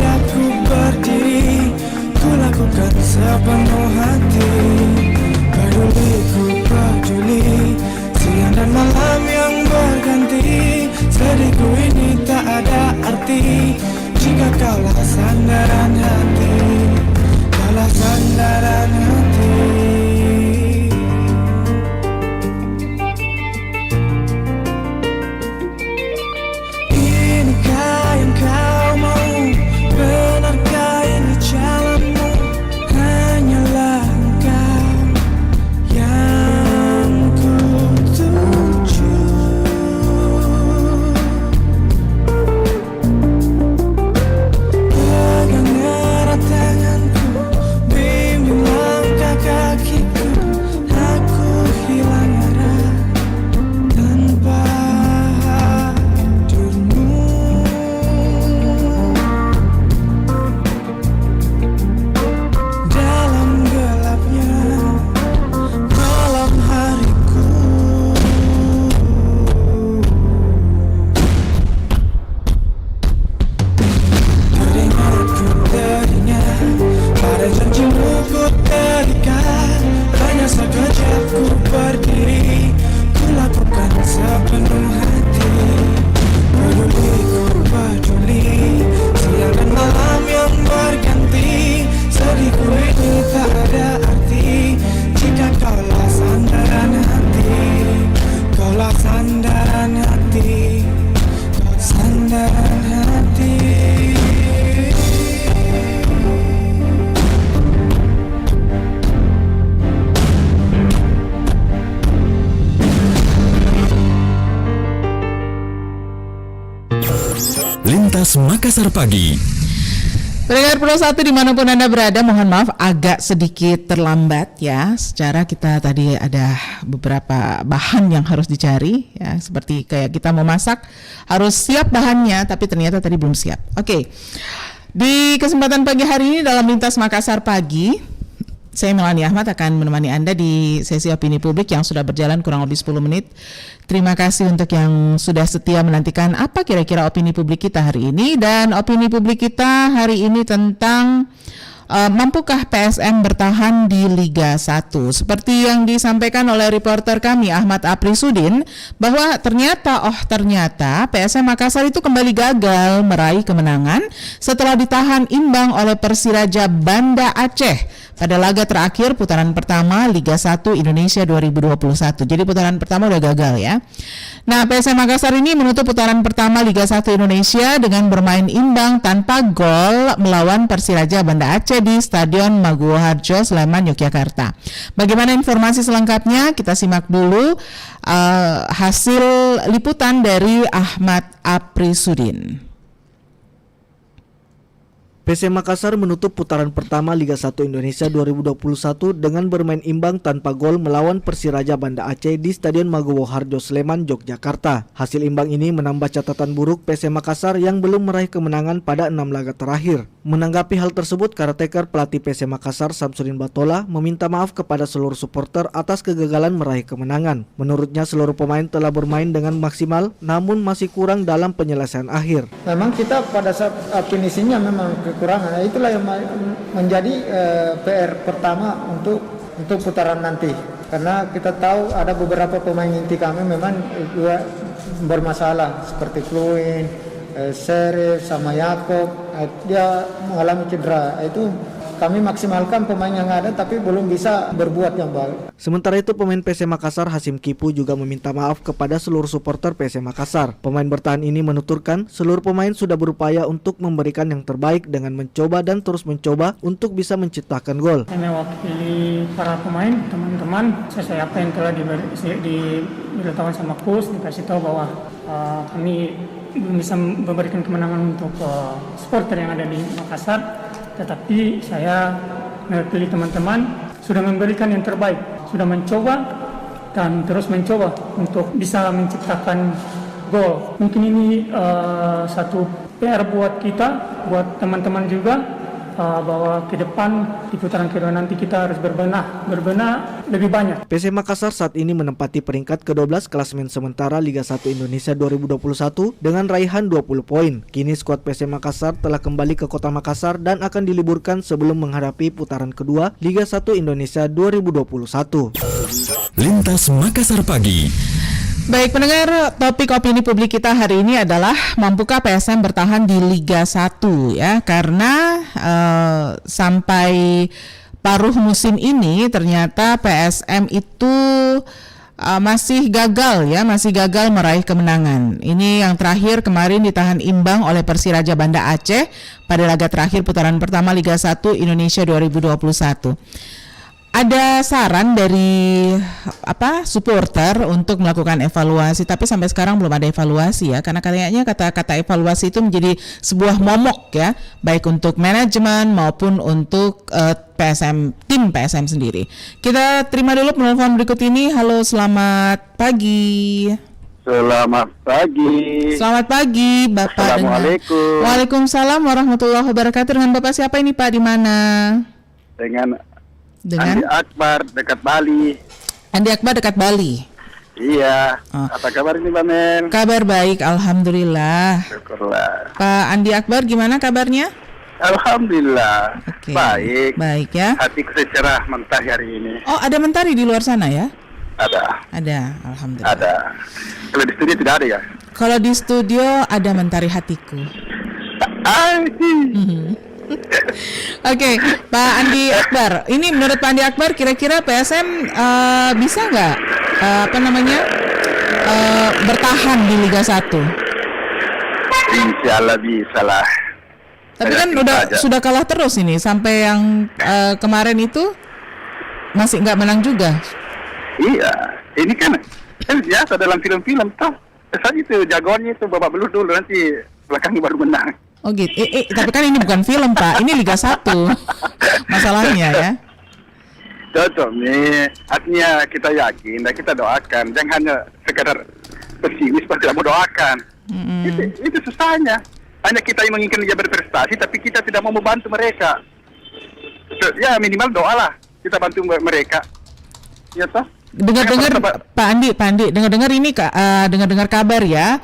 sejak ku berdiri, ku lakukan sepenuh hati. Peduli ku peduli, siang dan malam yang berganti. Sedihku ini tak ada arti jika kaulah sandaran hati, kaulah sandaran hati. Inikah yang kau mau? Benarkah ini jalanmu? Hanyalah engkau yang ku tuju. Pegang erat tanganku, bimbing langkah kakiku. Aku hilang arah tanpa hadirmu. Dalam gelapnya malam hariku, teringatku teringat pada janjimu ku terikat. Hanya sekejap ku berdiri, ku lakukan sepenuh hati. Peduli ku peduli, siang dan malam yang berganti. Sedihku ini tak ada arti jika kaulah sandaran hati, kaulah sandaran hati, sandaran hati. Lintas Makassar Pagi. Pendengar Pro 1 dimanapun Anda berada, mohon maaf agak sedikit terlambat ya. Secara kita tadi ada beberapa bahan yang harus dicari ya. Seperti kayak kita mau masak harus siap bahannya, tapi ternyata tadi belum siap. Oke. Di kesempatan pagi hari ini dalam Lintas Makassar Pagi, saya Melani Ahmad akan menemani Anda di sesi opini publik yang sudah berjalan kurang lebih 10 menit. Terima kasih untuk yang sudah setia menantikan apa kira-kira opini publik kita hari ini. Dan opini publik kita hari ini tentang mampukah PSM bertahan di Liga 1? Seperti yang disampaikan oleh reporter kami Ahmad Aprisudin, bahwa ternyata PSM Makassar itu kembali gagal meraih kemenangan setelah ditahan imbang oleh Persiraja Banda Aceh pada laga terakhir putaran pertama Liga 1 Indonesia 2021. Jadi putaran pertama udah gagal ya. Nah, PSM Makassar ini menutup putaran pertama Liga 1 Indonesia dengan bermain imbang tanpa gol melawan Persiraja Banda Aceh di Stadion Maguwo Harjo, Sleman, Yogyakarta. Bagaimana informasi selengkapnya? Kita simak dulu hasil liputan dari Ahmad Aprisudin. PSM Makassar menutup putaran pertama Liga 1 Indonesia 2021 dengan bermain imbang tanpa gol melawan Persiraja Banda Aceh di Stadion Maguwo Harjo, Sleman, Yogyakarta. Hasil imbang ini menambah catatan buruk PSM Makassar yang belum meraih kemenangan pada 6 laga terakhir. Menanggapi hal tersebut, caretaker pelatih PSM Makassar Samsudin Batola meminta maaf kepada seluruh supporter atas kegagalan meraih kemenangan. Menurutnya seluruh pemain telah bermain dengan maksimal namun masih kurang dalam penyelesaian akhir. Memang kita pada saat finishingnya memang kekurangan. Itulah yang menjadi PR pertama untuk putaran nanti. Karena kita tahu ada beberapa pemain inti kami memang juga bermasalah seperti Kluin, Serif sama Yakob, dia mengalami cedera. Itu kami maksimalkan pemain yang ada tapi belum bisa berbuat yang baik. Sementara itu pemain PSM Makassar Hasim Kipu juga meminta maaf kepada seluruh supporter PSM Makassar. Pemain bertahan ini menuturkan seluruh pemain sudah berupaya untuk memberikan yang terbaik dengan mencoba dan terus mencoba untuk bisa menciptakan gol. Saya mewakili para pemain, teman-teman, sesuai apa yang telah diberitahukan sama coach, dikasih tahu bahwa kami belum bisa memberikan kemenangan untuk supporter yang ada di Makassar. Tetapi saya mewakili teman-teman sudah memberikan yang terbaik, sudah mencoba dan terus mencoba untuk bisa menciptakan gol. Mungkin ini satu PR buat kita, buat teman-teman juga, bahwa ke depan di putaran kedua nanti kita harus berbenah lebih banyak. PSM Makassar saat ini menempati peringkat ke-12 klasemen sementara Liga 1 Indonesia 2021 dengan raihan 20 poin. Kini skuad PSM Makassar telah kembali ke Kota Makassar dan akan diliburkan sebelum menghadapi putaran kedua Liga 1 Indonesia 2021. Lintas Makassar Pagi. Baik pendengar, topik opini publik kita hari ini adalah mampukah PSM bertahan di Liga 1 ya, karena sampai paruh musim ini ternyata PSM itu masih gagal meraih kemenangan. Ini yang terakhir kemarin ditahan imbang oleh Persiraja Banda Aceh pada laga terakhir putaran pertama Liga 1 Indonesia 2021. Ada saran dari supporter untuk melakukan evaluasi, tapi sampai sekarang belum ada evaluasi ya, karena kayaknya kata-kata evaluasi itu menjadi sebuah momok ya, baik untuk manajemen maupun untuk tim PSM sendiri. Kita terima dulu penelpon berikut ini. Halo, selamat pagi. Selamat pagi. Selamat pagi, Bapak. Assalamualaikum. Waalaikumsalam warahmatullahi wabarakatuh. Dengan Bapak siapa ini, Pak? Di mana? Dengan Andi Akbar dekat Bali. Andi Akbar dekat Bali. Iya. Apa kabar ini, Mbak Mel? Kabar baik, alhamdulillah. Syukurlah. Pak Andi Akbar gimana kabarnya? Alhamdulillah. Oke. Baik. Baik ya. Hatiku cerah mentari hari ini. Oh, ada mentari di luar sana ya? Ada, alhamdulillah. Ada. Kalau di studio tidak ada ya? Kalau di studio ada mentari hatiku. Oke, Pak Andi Akbar. Ini menurut Pak Andi Akbar, kira-kira PSM bisa nggak bertahan di Liga 1? Insya Allah bisa lah. Tapi kan sudah kalah terus ini sampai yang kemarin itu masih nggak menang juga. Iya, ini kan biasa dalam film-film toh. Kesannya itu jagoannya itu babak belur dulu, nanti belakangnya baru menang. Oh gitu. Tapi kan ini bukan film, Pak. Ini Liga 1. Masalahnya ya. Cocok nih. Artinya kita yakin dan kita doakan. Jangan hanya sekadar pesimis pas tidak mau doakan. Itu susahnya. Hanya kita yang menginginkan dia berprestasi, tapi kita tidak mau membantu mereka. Ya minimal doalah. Kita bantu mereka. Ya toh. Dengar-dengar Pak Andi, dengar-dengar ini dengar-dengar kabar ya.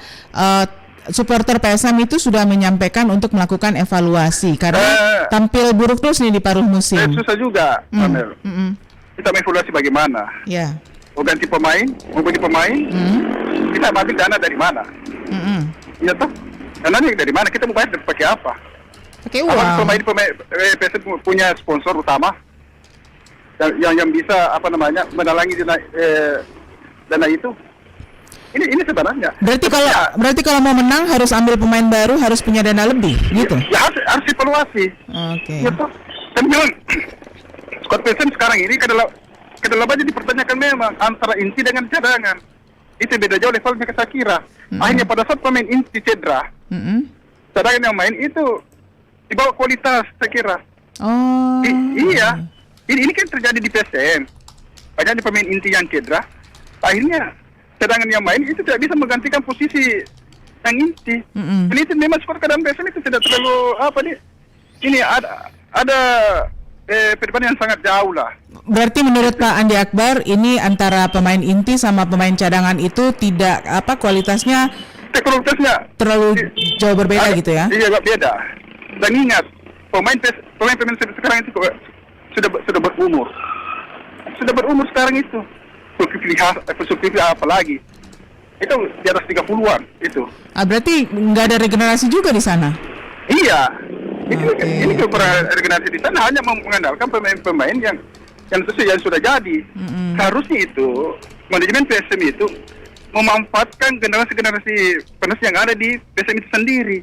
Supporter PSM itu sudah menyampaikan untuk melakukan evaluasi karena tampil buruk terus nih di paruh musim. Susah juga, Amel. Kita mengevaluasi bagaimana? Ya. Mau ganti pemain, mau beli pemain, kita ambil dana dari mana? Iya toh? Dana dari mana? Kita mau bayar pakai apa? Pakai uang. Pemain PSM punya sponsor utama yang bisa menalangi dana itu. Ini sebenarnya. Berarti kalau mau menang harus ambil pemain baru, harus punya dana lebih, gitu. Ya harus evaluasi. Oke. Ya toh. Dan memang skuad PSM sekarang ini kedalamannya dipertanyakan memang antara inti dengan cadangan. Itu beda jauh levelnya saya kira. Akhirnya pada saat pemain inti cedera, cadangan yang main itu di bawah kualitas saya kira. Oh. Iya. Ini kan terjadi di PSM. Banyak pemain inti yang cedera. Akhirnya cadangan yang main itu tidak bisa menggantikan posisi yang inti. Dan itu memang seperti keadaan PSM itu tidak terlalu ini ada perbedaan yang sangat jauh lah. Berarti menurut Pak Andi Akbar ini antara pemain inti sama pemain cadangan itu tidak kualitasnya terlalu jauh berbeda gitu ya? Iya, beda. Dan ingat pemain sekarang itu sudah berumur. Sudah berumur sekarang itu. Zulkifli apa lagi? Itu di atas 30-an itu. Berarti nggak ada regenerasi juga di sana? Iya. Ini regenerasi di sana hanya mengandalkan pemain-pemain yang sudah jadi. Harusnya itu manajemen PSM itu memanfaatkan generasi penerus yang ada di PSM itu sendiri.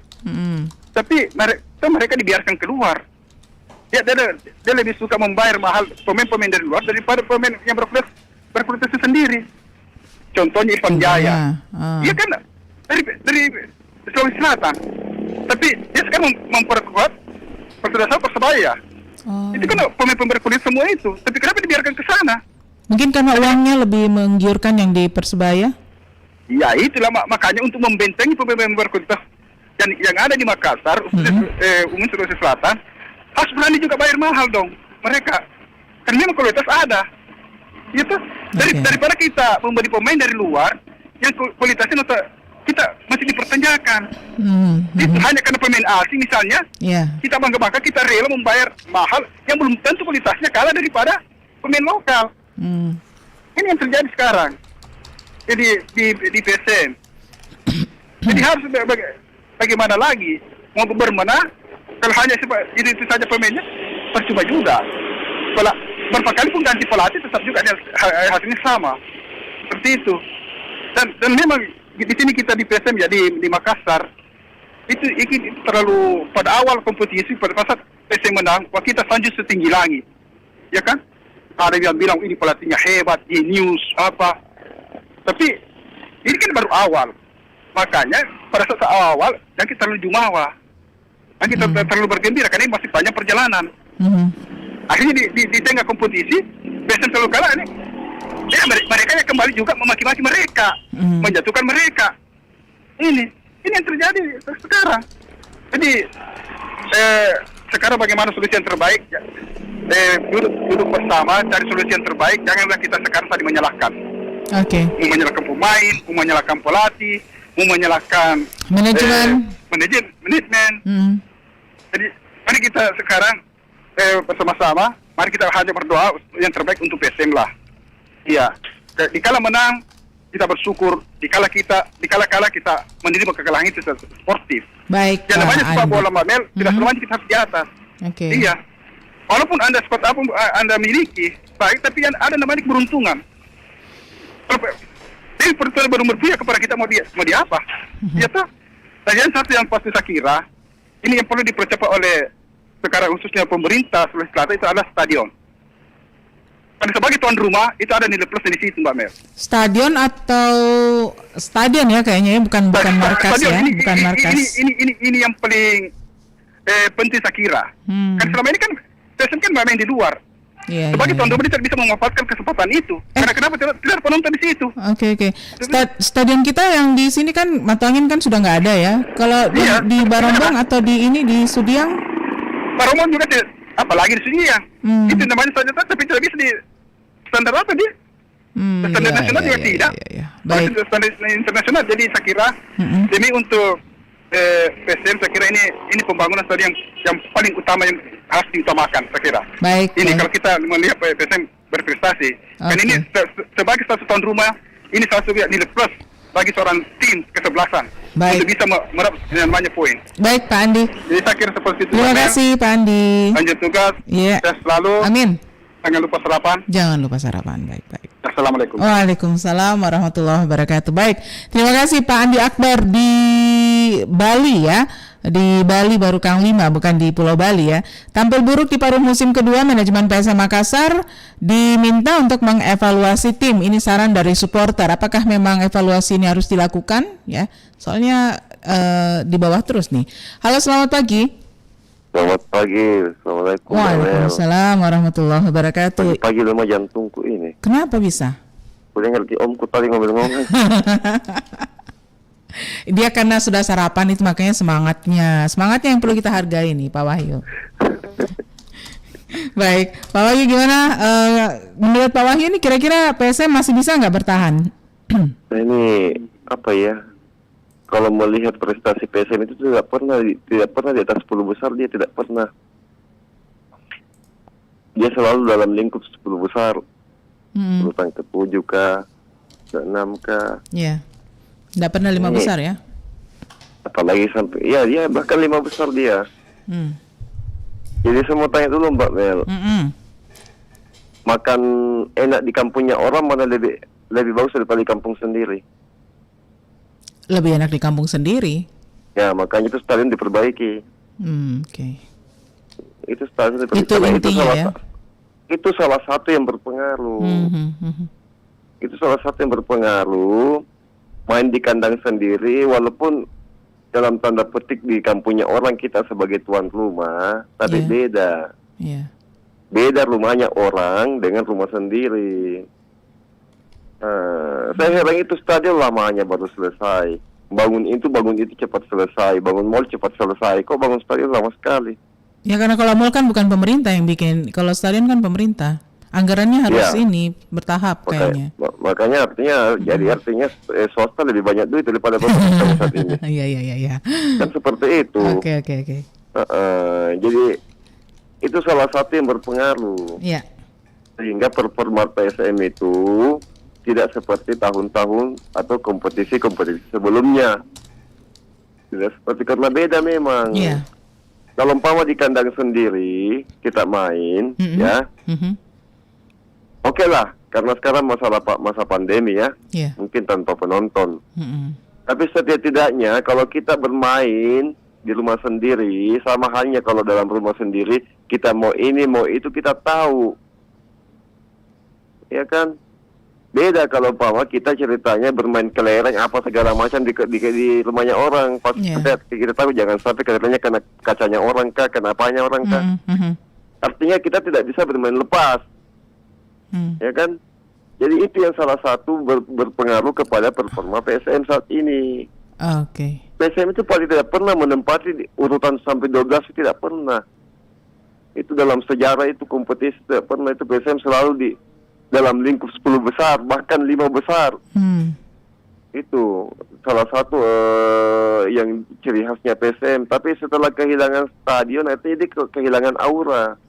Tapi mereka dibiarkan keluar. Dia lebih suka membayar mahal pemain-pemain dari luar daripada pemain yang berkualitas sendiri. Contohnya Irfan Jaya. Dia kan dari Sulawesi Selatan. Tapi dia sekarang memperkuat Persebaya. Itu kan pemain berkualitas semua itu. Tapi kenapa dibiarkan ke sana? Mungkin karena uangnya lebih menggiurkan yang di Persebaya? Ya itulah makanya untuk membentengi pemain berkualitas yang ada di Makassar, Sulawesi Selatan, harus berani juga bayar mahal dong mereka. Karena memang kualitas ada. Gitu. Daripada kita membeli pemain dari luar yang kualitasnya kita masih dipertanyakan. Itu hanya karena pemain asing misalnya, kita bangga-bangga kita rela membayar mahal yang belum tentu kualitasnya kalah daripada pemain lokal. Ini yang terjadi sekarang. Jadi di PSM. Jadi harus bagaimana lagi? Mau bermana? Kalau hanya itu saja pemainnya, percuma juga. Kalau berapa kali pun ganti pelatih tetap juga hasilnya sama. Seperti itu. Dan memang di sini kita di PSM ya di Makassar itu terlalu pada awal kompetisi pada saat PSM menang, wah kita sanjung setinggi langit, ya kan? Ada yang bilang ini pelatihnya hebat, genius apa. Tapi ini kan baru awal, makanya pada saat awal yang kita terlalu jumawa, yang kita terlalu bergembira karena ini masih banyak perjalanan. Akhirnya di tengah kompetisi PSM selalu kalah ini. Ya, mereka yang kembali juga memaki-maki mereka, menjatuhkan mereka. Ini yang terjadi sekarang. Jadi sekarang bagaimana solusi yang terbaik? Duduk bersama, cari solusi yang terbaik. Janganlah kita sekarang tadi menyalahkan. Mau menyalahkan pemain, mau menyalahkan pelatih, mau menyalahkan manajemen. Jadi mari kita sekarang bersama-sama, mari kita hanya berdoa yang terbaik untuk PSM lah. Iya, dikala menang kita bersyukur, dikala kalah kita menerima kekalahan itu sportif. Baik. Yang namanya sepak bola Mbak Mel, tidak selamanya kita harus di atas. Iya. Walaupun Anda sport apa Anda miliki, baik, tapi ada namanya keberuntungan. Jadi pertanyaan baru berpihak kepada kita mau di apa? Ya toh. Dan satu yang pasti saya kira, ini yang perlu dipercepat oleh sekarang khususnya pemerintah Sulawesi Selatan itu adalah stadion. Karena sebagai tuan rumah itu ada nilai plus di situ Mbak Mel. Stadion atau stadion ya kayaknya ya, bukan markas stadion, ya, bukan markas. Ini yang paling penting saya kira. Kan selama ini kan PSM kan main di luar. Sebagai tuan rumah dia tidak bisa memanfaatkan kesempatan itu. Karena kenapa tidak ada penonton di situ? Oke. Stadion kita yang di sini kan Matangin kan sudah nggak ada ya. Kalau di Barombong atau di Sudiang? Barombong juga tidak. Apalagi di sini ya, itu namanya saja, tapi tidak bisa di standar apa dia? Standar nasional juga tidak. Standar internasional, jadi saya kira demi untuk PSM saya kira ini pembangunan stadion yang paling utama yang harus diutamakan saya kira. Ini kalau kita melihat PSM berprestasi, dan ini sebagai satu tuan rumah, ini salah satu nilai plus bagi seorang tim kesebelasan. Untuk bisa meraih namanya poin. Baik Pak Andi. Jadi saya kira seperti itu. Terima kasih Pak Andi. Lanjut tugas. Sukses selalu. Amin. Jangan lupa sarapan. Baik. Assalamualaikum. Waalaikumsalam warahmatullahi wabarakatuh. Baik. Terima kasih Pak Andi Akbar di Bali ya. Di Bali baru Kang 5 bukan di Pulau Bali ya. Tampil buruk di paruh musim kedua, manajemen PSM Makassar diminta untuk mengevaluasi tim. Ini saran dari supporter. Apakah memang evaluasi ini harus dilakukan ya? Soalnya di bawah terus nih. Halo, selamat pagi. Selamat pagi. Assalamualaikum. Waalaikumsalam warahmatullahi wabarakatuh. Pagi lemah jantungku ini. Kenapa bisa? Udah ngerti omku tadi ngomong-ngomong. Dia karena sudah sarapan itu makanya semangatnya yang perlu kita hargai nih Pak Wahyu. Baik, Pak Wahyu gimana? Menurut Pak Wahyu ini kira-kira PSM masih bisa nggak bertahan? Ini apa ya? Kalau melihat prestasi PSM itu tidak pernah di atas 10 besar, dia tidak pernah. Dia selalu dalam lingkup 10 besar. Urutan ke-7 kah, ke-6 kah. Iya. Tidak pernah 5 besar ya? Apalagi sampai ya bahkan 5 besar dia. Jadi saya mau tanya dulu Mbak Mel. Makan enak di kampungnya orang mana lebih bagus daripada di kampung sendiri? Lebih enak di kampung sendiri. Ya makanya itu stadion diperbaiki. Itu stadion diperbaiki. Itu intinya ya. Itu salah satu yang berpengaruh. Itu salah satu yang berpengaruh. Main di kandang sendiri, walaupun dalam tanda petik di kampungnya orang kita sebagai tuan rumah, tapi beda. Beda rumahnya orang dengan rumah sendiri. Saya heran itu stadion lamanya baru selesai. Bangun itu cepat selesai, bangun mall cepat selesai. Kok bangun stadion lama sekali? Ya karena kalau mall kan bukan pemerintah yang bikin, kalau stadion kan pemerintah. Anggarannya harus Ya. ini bertahap kayaknya. Makanya artinya jadi artinya swasta lebih banyak duit daripada pemerintah saat ini. Iya. Kan seperti itu. Oke. Jadi itu salah satu yang berpengaruh. Iya. Sehingga performa PSM itu tidak seperti tahun-tahun atau kompetisi-kompetisi sebelumnya. Tidak seperti, karena beda memang. Iya. Kalau umpama di kandang sendiri kita main, ya, oke lah, karena sekarang masa pandemi ya, mungkin tanpa penonton. Tapi setidak-tidaknya kalau kita bermain di rumah sendiri, sama halnya kalau dalam rumah sendiri, kita mau ini mau itu kita tahu, ya kan? Beda kalau umpama kita ceritanya bermain kelereng apa segala macam di rumahnya orang, pas kita tahu jangan sampai kelerengnya kena kacanya orang kah, kena apanya orang kah. Artinya kita tidak bisa bermain lepas, ya kan? Jadi itu yang salah satu berpengaruh kepada performa PSM saat ini. Oke. PSM itu paling tidak pernah menempati urutan sampai 12, tidak pernah. Itu dalam sejarah itu kompetisi tidak pernah, itu PSM selalu di dalam lingkup 10 besar, bahkan 5 besar. Itu salah satu yang ciri khasnya PSM. Tapi setelah kehilangan stadion, itu dia kehilangan aura.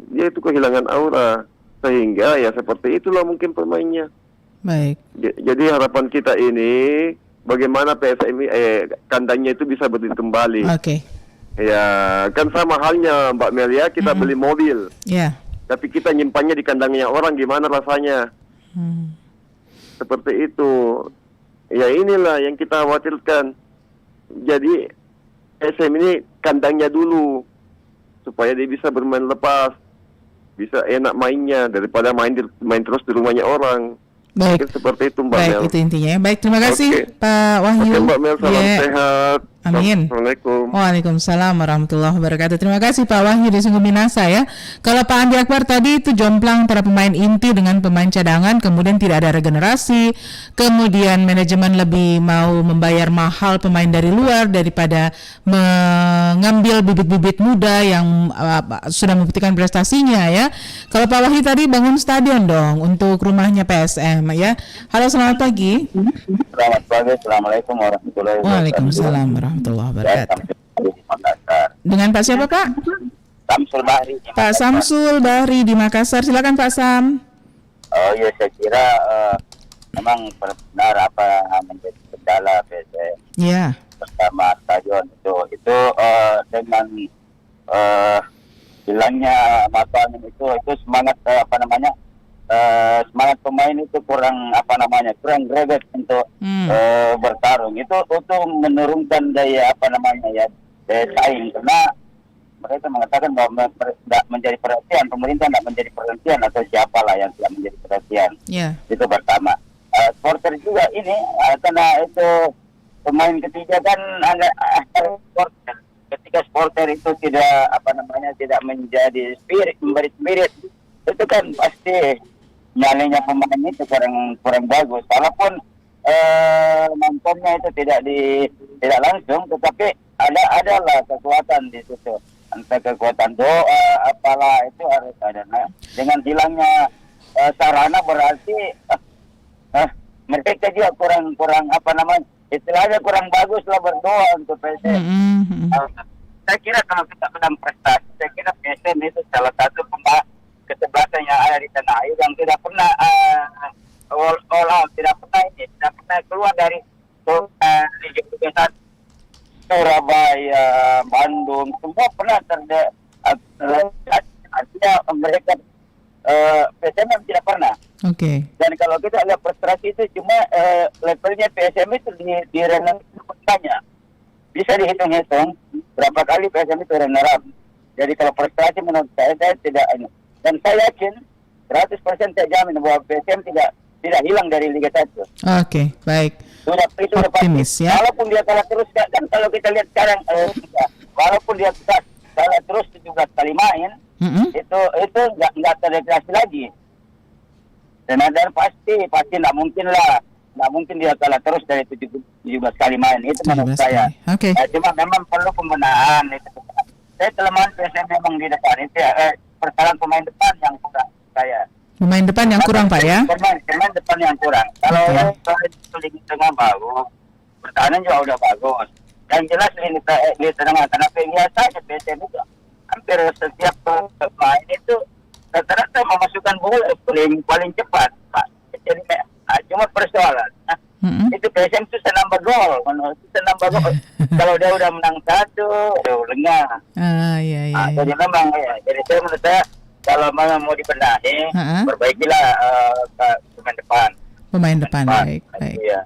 Dia itu kehilangan aura. Sehingga ya seperti itulah mungkin pemainnya. Baik. Jadi harapan kita ini, bagaimana PSM kandangnya itu bisa berdiri kembali. Oke. Ya, kan sama halnya Mbak Melia, kita beli mobil. Ya. Tapi kita nyimpannya di kandangnya orang, gimana rasanya? Seperti itu. Ya inilah yang kita khawatirkan. Jadi SM ini kandangnya dulu, supaya dia bisa bermain lepas, bisa enak mainnya daripada main terus di rumahnya orang. Baik. Mungkin seperti itu Mbak Mel. Baik, itu intinya. Baik, terima kasih Pak Wahyu. Oke Mbak Mel, salam sehat. Amin. Assalamualaikum. Waalaikumsalam warahmatullahi wabarakatuh. Terima kasih Pak Wahyu di Sungguh Minasa ya. Kalau Pak Andi Akbar tadi itu jomplang antara pemain inti dengan pemain cadangan, kemudian tidak ada regenerasi, kemudian manajemen lebih mau membayar mahal pemain dari luar daripada mengambil bibit-bibit muda yang sudah membuktikan prestasinya ya. Kalau Pak Wahyu tadi bangun stadion dong untuk rumahnya PSM ya. Halo, selamat pagi. Selamat pagi, assalamualaikum warahmatullahi wabarakatuh. Waalaikumsalam warahmatullahi wabarakatuh. Dengan Pak siapa Pak? Samsul Bahri. Pak Samsul Bahri di Makassar. Silakan Pak Sam. Oh iya, saya kira memang benar apa menjadi kendala PSM. Ya. Pertama stadion itu dengan hilangnya Matamin itu semangat semangat pemain itu kurang greget untuk bertarung. Itu untuk menurunkan daya daya saing, karena mereka mengatakan bahwa tidak menjadi perhatian, pemerintah tidak menjadi perhatian atau siapalah yang tidak menjadi perhatian. Itu pertama. Supporter juga ini karena itu pemain ketiga kan supporter. Ketika supporter itu tidak menjadi memberi spirit, itu kan pasti nyalinya pemain itu kurang bagus. Walaupun nontonnya itu tidak langsung, tetapi adalah kekuatan di situ. Entah kekuatan doa apalah itu harus ada. Nah, dengan hilangnya sarana berarti mereka juga kurang istilahnya kurang bagus lah berdoa untuk PSM. Saya kira kalau kita bilang prestasi, saya kira PSM itu salah satu kesebelasan yang ada di tanah air yang tidak pernah tidak pernah keluar dari Liga 1. Surabaya, Bandung, semua pernah artinya mereka PSM tidak pernah. Oke. Dan kalau kita lihat prestasi itu cuma levelnya PSM itu di runner banyak. Bisa dihitung-hitung berapa kali PSM itu runner up. Jadi kalau prestasi menurut saya tidak. Dan saya yakin 100% saya jamin bahwa PSM tidak hilang dari Liga 1. Oke, baik. Sudah optimis ya. Walaupun dia kalah terus, kan kalau kita lihat sekarang, walaupun dia kalah terus 17 kali main, itu nggak terdegradasi lagi. Dan pasti nggak mungkin dia kalah terus dari 17 kali main, itu menurut saya. Oke. Cuma memang perlu pembenahan itu. saya kelemahan PSM memang di depan itu ya, persoalan pemain depan yang kurang saya. Pemain depan yang kurang Pak ya? Pemain depan yang kurang. Kalau lini tengah bagus, pertahanan juga udah bagus. Yang jelas lini tengah, karena biasanya PSM itu hampir setiap pemain itu rata-rata memasukkan bola paling cepat, Pak. Jadi cuma persoalan. Itu PSM susah nambah gol, susah nambah gol. Kalau dia udah menang 1, udah lengah. Iya. Jadi memang ya. Jadi saya menurut saya kalau memang mau dibenahi, perbaikilah pemain depan. Pemain depan, baik. Iya.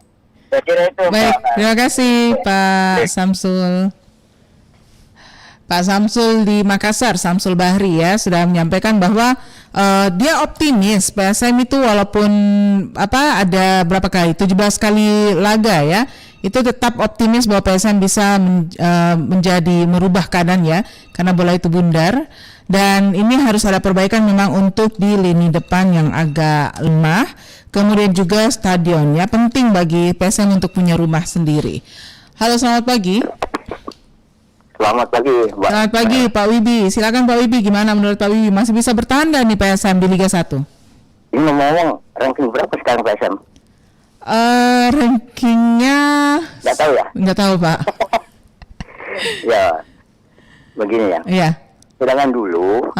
Saya kira itu. Baik, Pak. terima kasih Pak Samsul. Pak Samsul di Makassar, Samsul Bahri ya, sudah menyampaikan bahwa dia optimis PSM itu walaupun ada berapa kali, 17 kali laga ya, itu tetap optimis bahwa PSM bisa merubah keadaan ya, karena bola itu bundar. Dan ini harus ada perbaikan memang untuk di lini depan yang agak lemah. Kemudian juga stadion ya, penting bagi PSM untuk punya rumah sendiri. Halo, selamat pagi. Selamat pagi, Mbak. Selamat pagi, Pak Wibi. Silakan Pak Wibi, gimana menurut Pak Wibi? Masih bisa bertahan nggak nih PSM di Liga 1? Ini ngomong ranking berapa sekarang PSM? Rankingnya Nggak tahu ya? Nggak tahu Pak. Ya, begini ya. Iya. Sedangkan dulu,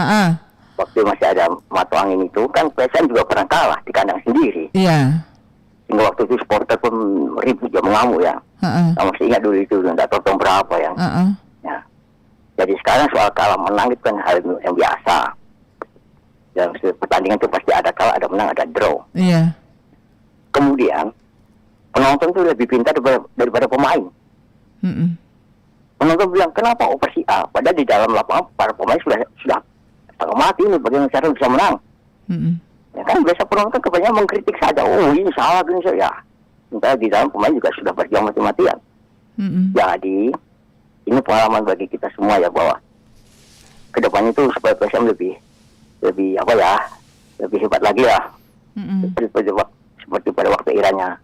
waktu masih ada Matu Angin itu, kan PSM juga pernah kalah di kandang sendiri. Iya. Hingga waktu itu supporter pun ribut ya, mengamuk ya. Saya masih ingat dulu itu, nggak tahu tahun berapa ya. Ya. Jadi sekarang soal kalah menang itu kan hal yang biasa. Dan pertandingan itu pasti ada kalah, ada menang, ada draw. Iya. Kemudian penonton itu lebih pintar daripada pemain. Penonton bilang kenapa operasi A, padahal di dalam lapangan para pemain sudah setengah mati ini bagaimana cara bisa menang. Ya kan biasa penonton kebanyakan mengkritik saja, oh ini salah gini saya. Sementara di dalam pemain juga sudah berjuang mati-matian. Jadi ini pengalaman bagi kita semua ya, bahwa kedepannya itu supaya PSM lebih hebat lagi ya. Seperti pada waktu eranya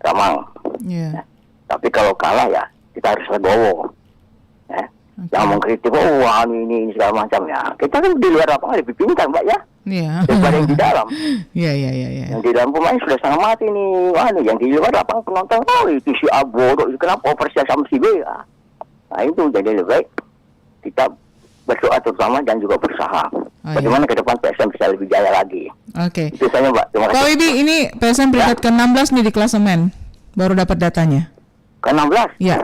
Ramang. Yeah. Ya. Tapi kalau kalah ya kita harus legowo. Ya. Jangan mengkritik, wah ini segala macam ya. Kita kan di luar lapangan lebih pintar, Mbak ya. Daripada yang di dalam. Iya. Yang di dalam pemain sudah sangat mati nih. Wah, yang di luar lapangan penonton, itu si A bodoh, kenapa operasi sama si B ya. Nah itu jadi lebih baik kita berdoa terutama dan juga berusaha. Bagaimana ke depan PSM bisa lebih jaya lagi. Oke. Itu saja, Mbak. Terima kasih. Pak Wibi, ini PSM peringkat ke-16 nih di klasemen. Baru dapat datanya. Ke-16? Iya.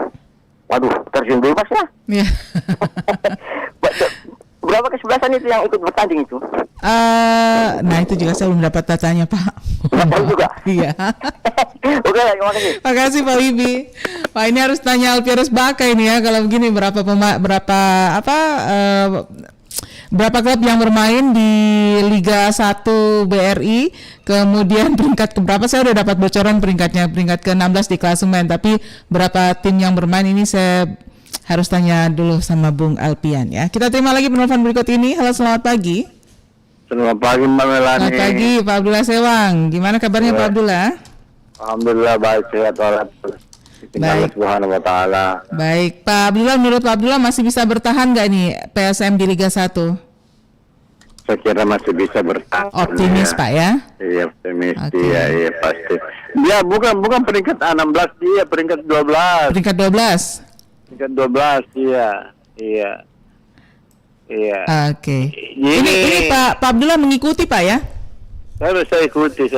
Waduh, terjun bebas ya. Iya. Berapa kesebelasan itu yang ikut bertanding itu? Nah itu juga saya belum dapat datanya Pak. Tahu juga? Iya. Oke, terima kasih. Terima kasih Pak Wibi. Pak ini harus tanya Alpiarus Baka ini ya, kalau begini berapa klub yang bermain di Liga 1 BRI, kemudian peringkat keberapa, saya udah dapat bocoran peringkatnya, peringkat ke-16 di klasemen, tapi berapa tim yang bermain ini saya harus tanya dulu sama Bung Alpian ya. Kita terima lagi penelpon berikut ini. Halo, selamat pagi. Selamat pagi Mbak Melani. Selamat pagi Pak Abdullah Sewang. Gimana kabarnya Pak Abdullah? Alhamdulillah baik, sehat walafiat. Baik. Subhanahu wa ta'ala. Baik, Pak Abdullah, menurut Pak Abdullah masih bisa bertahan nggak nih PSM di Liga 1? Saya kira masih bisa bertahan. Optimis ya. Pak ya? Iya, optimis. Iya pasti. Dia bukan peringkat 16, dia peringkat 12. Peringkat 12? Peringkat 12, iya. Oke. Ini Pak Abdullah mengikuti Pak ya? Saya ikuti,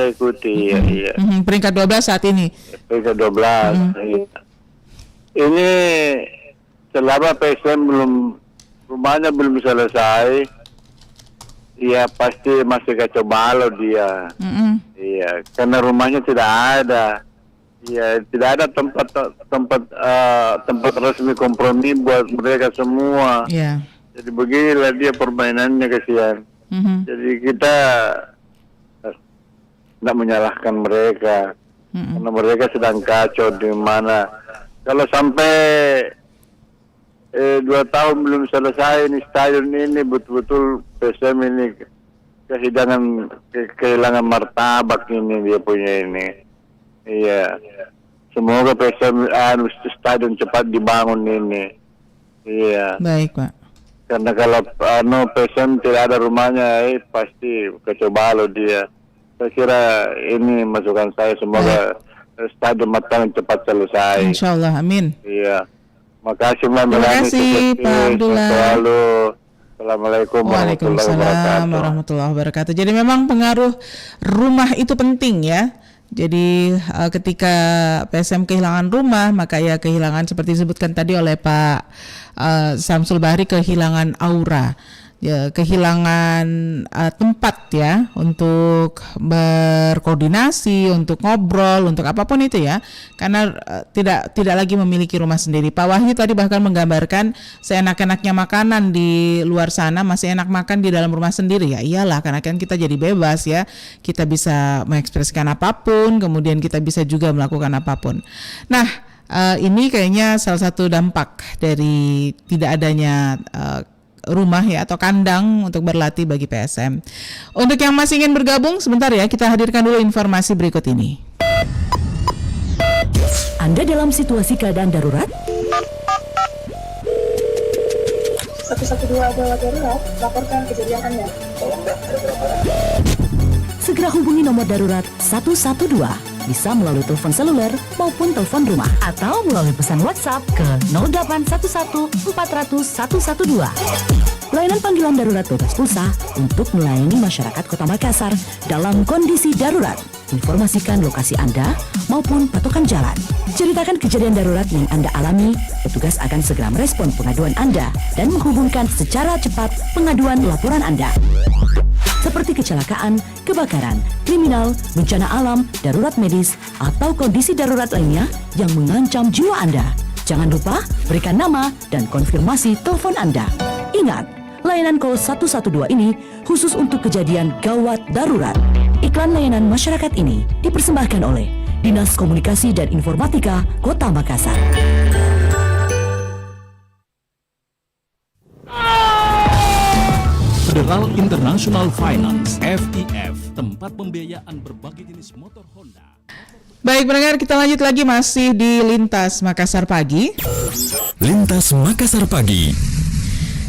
iya. Peringkat 12 saat ini. Peringkat 12. Iya. Ini selama PSM rumahnya belum selesai, ya pasti masih kacau balau dia. Iya, karena rumahnya tidak ada. Iya, tidak ada tempat resmi kompromi buat mereka semua. Iya. Jadi beginilah dia permainannya, kasihan. Jadi kita tidak menyalahkan mereka, karena mereka sedang kacau di mana. Kalau sampai 2 tahun belum selesai ini stadion ini, betul-betul PSM ini kehilangan martabak ini dia punya ini. Iya. Semoga PSM stadion cepat dibangun ini. Iya. Baik Pak. Karena kalau PSM tidak ada rumahnya, pasti kecewa lo dia. Saya kira ini masukan saya, semoga stadion Mataram cepat selesai. Insya Allah, amin. Iya. Makasih Mbak Terima Melani. kasih Pak Abdullah. Selalu. Assalamualaikum Waalaikumsalam warahmatullahi wabarakatuh. Jadi memang pengaruh rumah itu penting ya. Jadi ketika PSM kehilangan rumah, maka ya kehilangan seperti disebutkan tadi oleh Pak Samsul Bahri, kehilangan aura, ya, kehilangan tempat ya untuk berkoordinasi, untuk ngobrol, untuk apapun itu ya, karena tidak lagi memiliki rumah sendiri. Pak Wahyu tadi bahkan menggambarkan seenak-enaknya makanan di luar sana masih enak makan di dalam rumah sendiri. Ya iyalah, karena kan kita jadi bebas ya, kita bisa mengekspresikan apapun, kemudian kita bisa juga melakukan apapun. Nah, ini kayaknya salah satu dampak dari tidak adanya rumah ya atau kandang untuk berlatih bagi PSM. Untuk yang masih ingin bergabung, sebentar ya, kita hadirkan dulu informasi berikut ini. Anda dalam situasi keadaan darurat? 112 gawat darurat, laporkan kejadian Anda. Segera hubungi nomor darurat 112, bisa melalui telepon seluler maupun telepon rumah, atau melalui pesan WhatsApp ke 0811 400 112. Layanan panggilan darurat bebas pulsa untuk melayani masyarakat Kota Makassar dalam kondisi darurat. Informasikan lokasi Anda maupun patokan jalan. Ceritakan kejadian darurat yang Anda alami, petugas akan segera merespon pengaduan Anda dan menghubungkan secara cepat pengaduan laporan Anda. Seperti kecelakaan, kebakaran, kriminal, bencana alam, darurat medis, atau kondisi darurat lainnya yang mengancam jiwa Anda. Jangan lupa berikan nama dan konfirmasi telepon Anda. Ingat, layanan call 112 ini khusus untuk kejadian gawat darurat. Iklan layanan masyarakat ini dipersembahkan oleh Dinas Komunikasi dan Informatika Kota Makassar. Federal International Finance (FIF), tempat pembiayaan berbagai jenis motor Honda. Baik pendengar, kita lanjut lagi masih di Lintas Makassar Pagi. Lintas Makassar Pagi.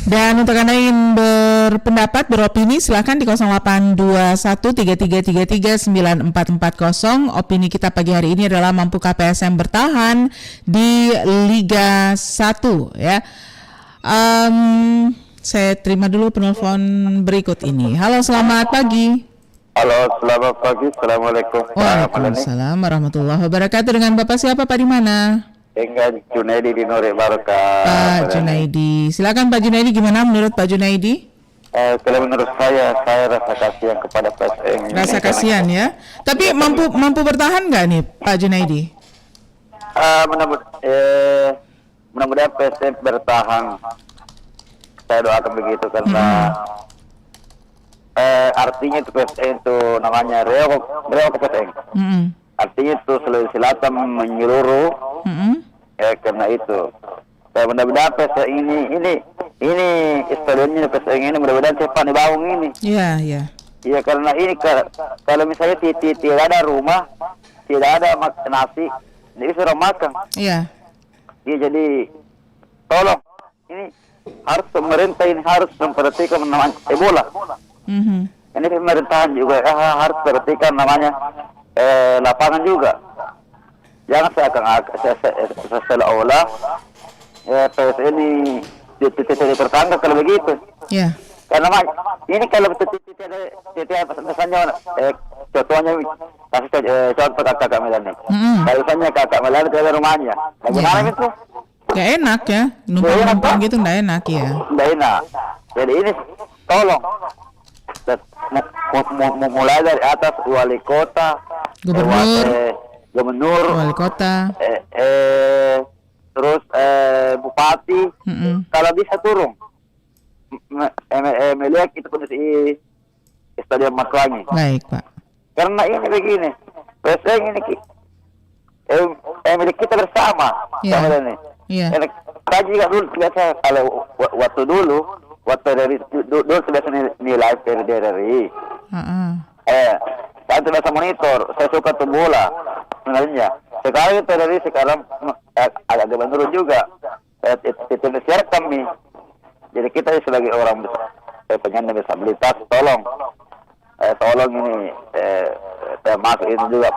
Dan untuk Anda yang berpendapat, beropini, silakan di 082133339440. Opini kita pagi hari ini adalah mampukah PSM bertahan di Liga 1 ya. Saya terima dulu penelpon berikut ini. Halo, selamat pagi. Halo, selamat pagi. Assalamualaikum. Waalaikumsalam warahmatullahi wabarakatuh. Dengan Bapak siapa, Pak, di mana? Dengan Junaidi di Nurek Barokah. Pak Junaidi. Silakan Pak Junaidi, gimana menurut Pak Junaidi? Kalau menurut saya rasa kasihan kepada PSM. Rasa kasihan ya. Tapi mampu bertahan nggak nih Pak Junaidi? Mudah-mudahan PSM bertahan. Saya doakan begitu karena artinya itu PSM itu namanya Reo ke PSM. Artinya itu Sulawesi Selatan menyeluruh. Karena itu saya mudah-mudahan PSM ini stadionnya PSM ini mudah-mudahan cepat dibangun ini. Iya karena ini kalau misalnya tidak ada rumah, tidak ada nasi, jadi suruh makan. Iya jadi tolong ini harus pemerintah ini harus memperhatikan namanya Ebola. Ini pemerintahan juga harus perhatikan namanya lapangan juga. Jangan seolah-olah PS ini tidak tertangkap kalau begitu. Iya. Karena ini kalau tidak misalnya contohnya kasih contoh kakak Melani. Kalau misalnya kakak Melani tidak ada rumahnya, bagaimana itu? Gak enak ya, numpang gitu gak enak ya. Gak enak. Jadi ini tolong mulai dari atas wali kota, gubernur, wali kota, terus bupati, kalau bisa turun melihat itu kondisi stadion Maklangi. Baik Pak. Karena ini begini, PSM ini milik kita bersama. Sama ini. Iya. Kaji juga dulu biasa kalau waktu dari dulu biasa nilai PRRI. Saya biasa monitor, saya suka tuh bola sebenarnya. Sekarang agak menurun juga. Itu siar kami Jadi kita sebagai orang penyandang disabilitas, tolong ini termasuk itu juga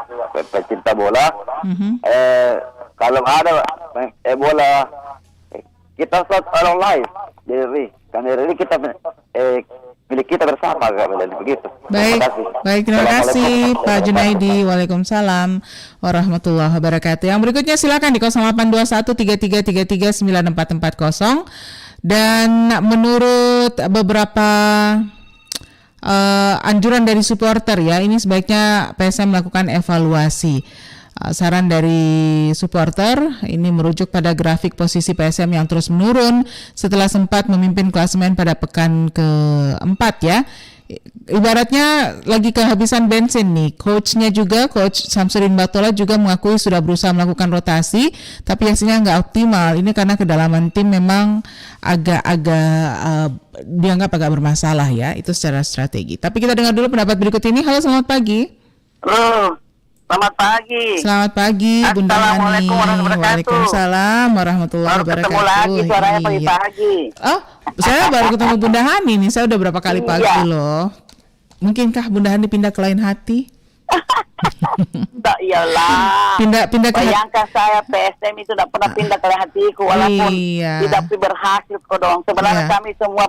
pecinta bola. Kalau ada bola, kita tolong live jadi karena ini kita milik kita bersama, begitu. Baik, terima kasih Pak Junaidi. Waalaikumsalam warahmatullahi wabarakatuh. Yang berikutnya silakan di 082133339440. Dan menurut beberapa anjuran dari supporter ya, ini sebaiknya PSM melakukan evaluasi. Saran dari supporter ini merujuk pada grafik posisi PSM yang terus menurun setelah sempat memimpin klasemen pada pekan ke-4 ya. Ibaratnya lagi kehabisan bensin nih. Coach Samsudin Batola juga mengakui sudah berusaha melakukan rotasi, tapi hasilnya nggak optimal. Ini karena kedalaman tim memang agak dianggap agak bermasalah ya. Itu secara strategi. Tapi kita dengar dulu pendapat berikut ini. Halo, selamat pagi. Halo, selamat pagi. Selamat pagi, Bunda Hani. Waalaikumsalam warahmatullahi wabarakatuh. Ketemu lagi suaranya pagi-pagi. Oh, saya baru ketemu Bunda Hani nih. Saya udah berapa kali pagi loh. Mungkinkah Bunda Hani pindah ke lain hati? Tak iyalah. Pindah ke Bayangkan saya PSM itu tidak pernah pindah ke hatiku walaupun tidak berhasil kok dong. Sebenarnya kami semua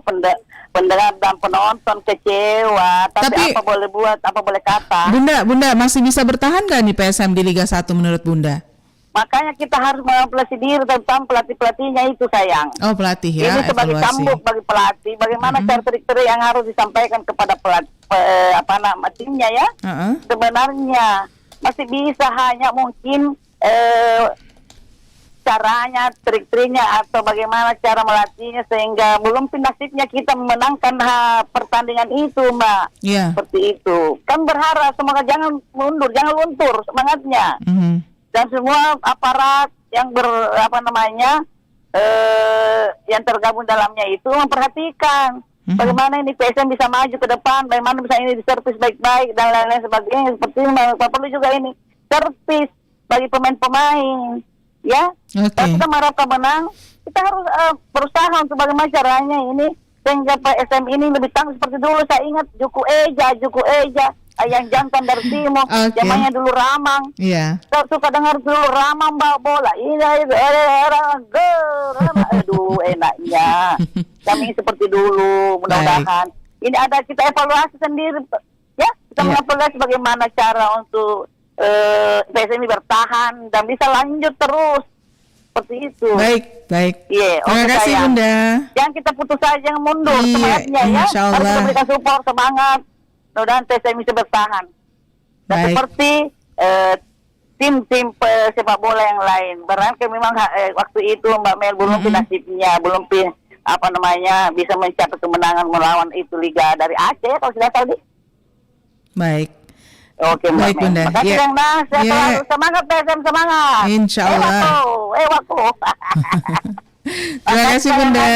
pendengar dan penonton kecewa. Tapi apa boleh buat, apa boleh kata. Bunda masih bisa bertahan gak nih PSM di Liga 1 menurut Bunda? Makanya kita harus mengevaluasi diri tentang pelatih-pelatihnya itu, sayang. Oh, pelatih ya. Ini sebagai cambuk bagi pelatih. Bagaimana cara trik-trik yang harus disampaikan kepada timnya ya. Sebenarnya masih bisa, hanya mungkin caranya, trik-triknya atau bagaimana cara melatihnya sehingga belum nasibnya kita memenangkan pertandingan itu, Mbak. Seperti itu. Kan berharap semoga jangan mundur, jangan luntur semangatnya. Dan semua aparat yang yang tergabung dalamnya itu memperhatikan bagaimana ini PSM bisa maju ke depan, bagaimana bisa ini diservis baik-baik dan lain-lain sebagainya. Seperti ini perlu juga ini servis bagi pemain-pemain, ya. Kalau kita mengharapkan menang, kita harus berusaha untuk bagaimana caranya ini sehingga PSM ini lebih tangguh seperti dulu. Saya ingat Juku Eja yang jantan dari Timur, zamannya dulu Ramang. Saya suka dengar dulu Ramang bawa bola. Aduh, enaknya. Kami seperti dulu, mudah-mudahan. Ini ada kita evaluasi sendiri, ya. Kita mengevaluasi bagaimana cara untuk PSM bertahan dan bisa lanjut terus. Seperti itu. Baik. Terima kasih, Bunda. Jangan kita putus saja, jangan mundur semangatnya ya. Harus kita berikan support, semangat. Mudah-mudahan PSM bisa bertahan. Dan seperti tim-tim sepak bola yang lain. Berarti memang waktu itu Mbak Mel belum nasibnya, belum bisa mencapai kemenangan melawan itu Liga dari Aceh kalau sudah tahu. Baik. Oke, Mbak Mel. Bunda. Makasih yang selalu semangat PSM, semangat. Insyaallah. Waktu. Terima kasih, Bunda.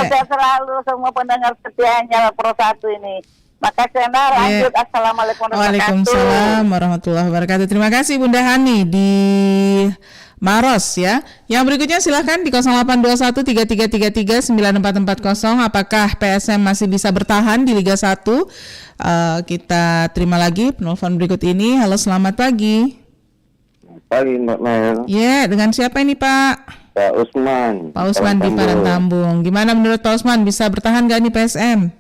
Saya selalu semua pendengar setianya Pro 1 ini. Makasih Anda, lanjut. Assalamualaikum warahmatullahi wabarakatuh. Waalaikumsalam warahmatullahi wabarakatuh. Terima kasih Bunda Hani di Maros ya. Yang berikutnya silahkan di 082133339440. Apakah PSM masih bisa bertahan di Liga 1? Kita terima lagi penelpon berikut ini. Halo, selamat pagi. Pagi Mbak Mel. Dengan siapa ini Pak? Pak Usman. Pak Usman di Parantambung. Gimana menurut Pak Usman, bisa bertahan gak nih PSM?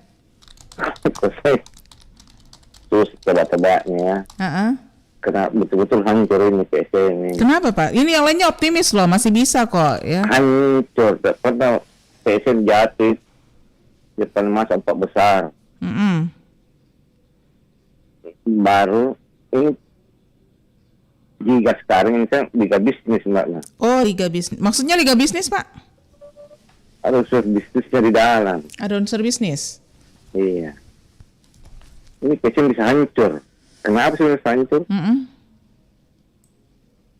Terus tebak-tebaknya. Kena betul-betul hancur ini PSM ini. Kenapa Pak? Ini yang lainnya optimis loh, masih bisa kok ya. Hancur, pernah PSM jatuh depan masa 4 besar. Baru ini Liga sekarang ini kan Liga bisnis Mbaknya. Oh, Liga bisnis. Maksudnya Liga bisnis Pak? Ada unsur bisnisnya di dalam. Ada unsur bisnis? Iya. Ini PSM bisa hancur. Kenapa sih bisa hancur?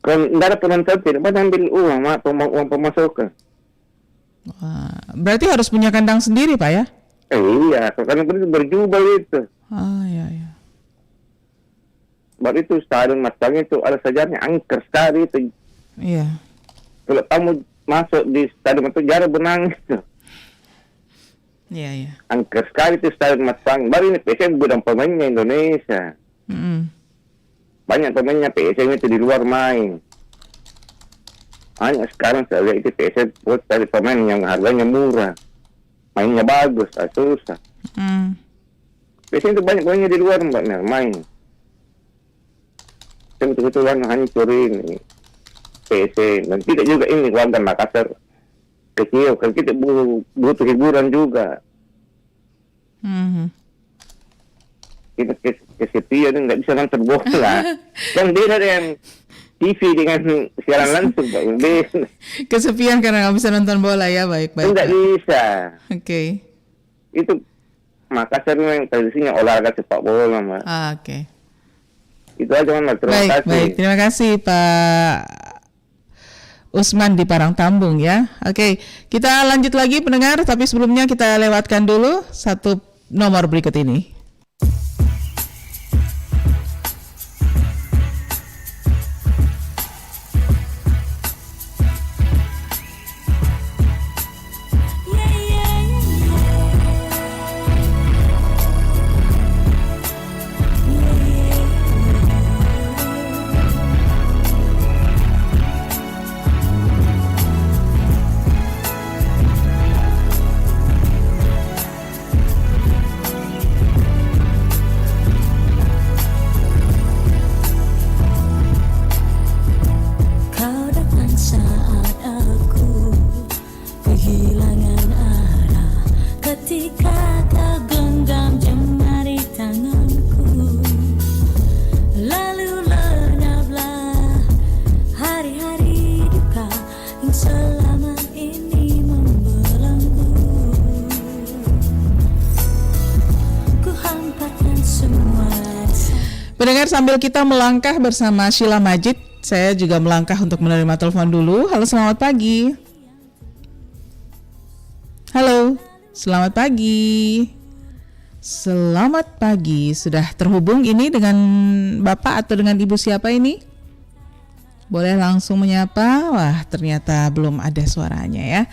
Kalau nggak ada penonton, tidak pada ambil uang pemasukan. Wah, berarti harus punya kandang sendiri Pak ya? Iya, kandang itu berjubel itu. Iya. Baru itu stadion Matangnya itu ada sajarnya angker sekali itu. Iya. Kalau kamu masuk di stadion itu jarang benang itu. Iya, iya. Angker sekali itu stadion Matang. Baru ini PSM gudang pemainnya Indonesia. Banyak pemainnya PSM itu di luar main. Hanya sekarang saya lihat itu PSM buat cari pemain yang harganya murah. Mainnya bagus, susah. PSM itu banyak pemainnya di luar main. Betul-betulan hancurin PSM. Dan tidak juga ini warga Makassar kecil, kan kita butuh hiburan juga. Kita kesepian nggak bisa nonton bola. Kan beda dengan TV dengan siaran langsung, Pak. Kesepian karena nggak bisa nonton bola ya, baik. Nggak bisa. Oke. Itu Makassar memang tradisinya olahraga sepak bola, Mbak. Oke. Itu aja, Mbak. Terima kasih. Baik, terima kasih Pak Usman di Parangtambung ya. Oke, kita lanjut lagi pendengar, tapi sebelumnya kita lewatkan dulu satu nomor berikut ini. Pendengar, sambil kita melangkah bersama Sheila Majid, saya juga melangkah untuk menerima telepon dulu. Halo, selamat pagi. Halo, selamat pagi. Selamat pagi. Sudah terhubung ini dengan Bapak atau dengan Ibu siapa ini? Boleh langsung menyapa. Wah, ternyata belum ada suaranya ya.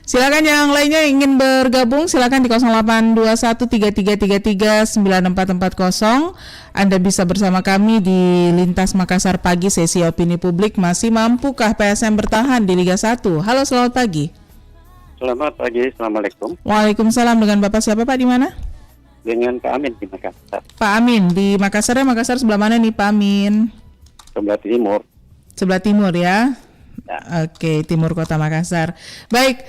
Silakan yang lainnya ingin bergabung, silakan di 082133339440. Anda bisa bersama kami di Lintas Makassar Pagi, sesi opini publik. Masih mampukah PSM bertahan di Liga 1? Halo, selamat pagi. Selamat pagi, Assalamualaikum. Waalaikumsalam. Dengan Bapak siapa, Pak? Di mana? Dengan Pak Amin di Makassar. Pak Amin di Makassar ya. Makassar sebelah mana nih, Pak Amin? Sebelah timur. Sebelah timur ya. Oke, timur kota Makassar. Baik,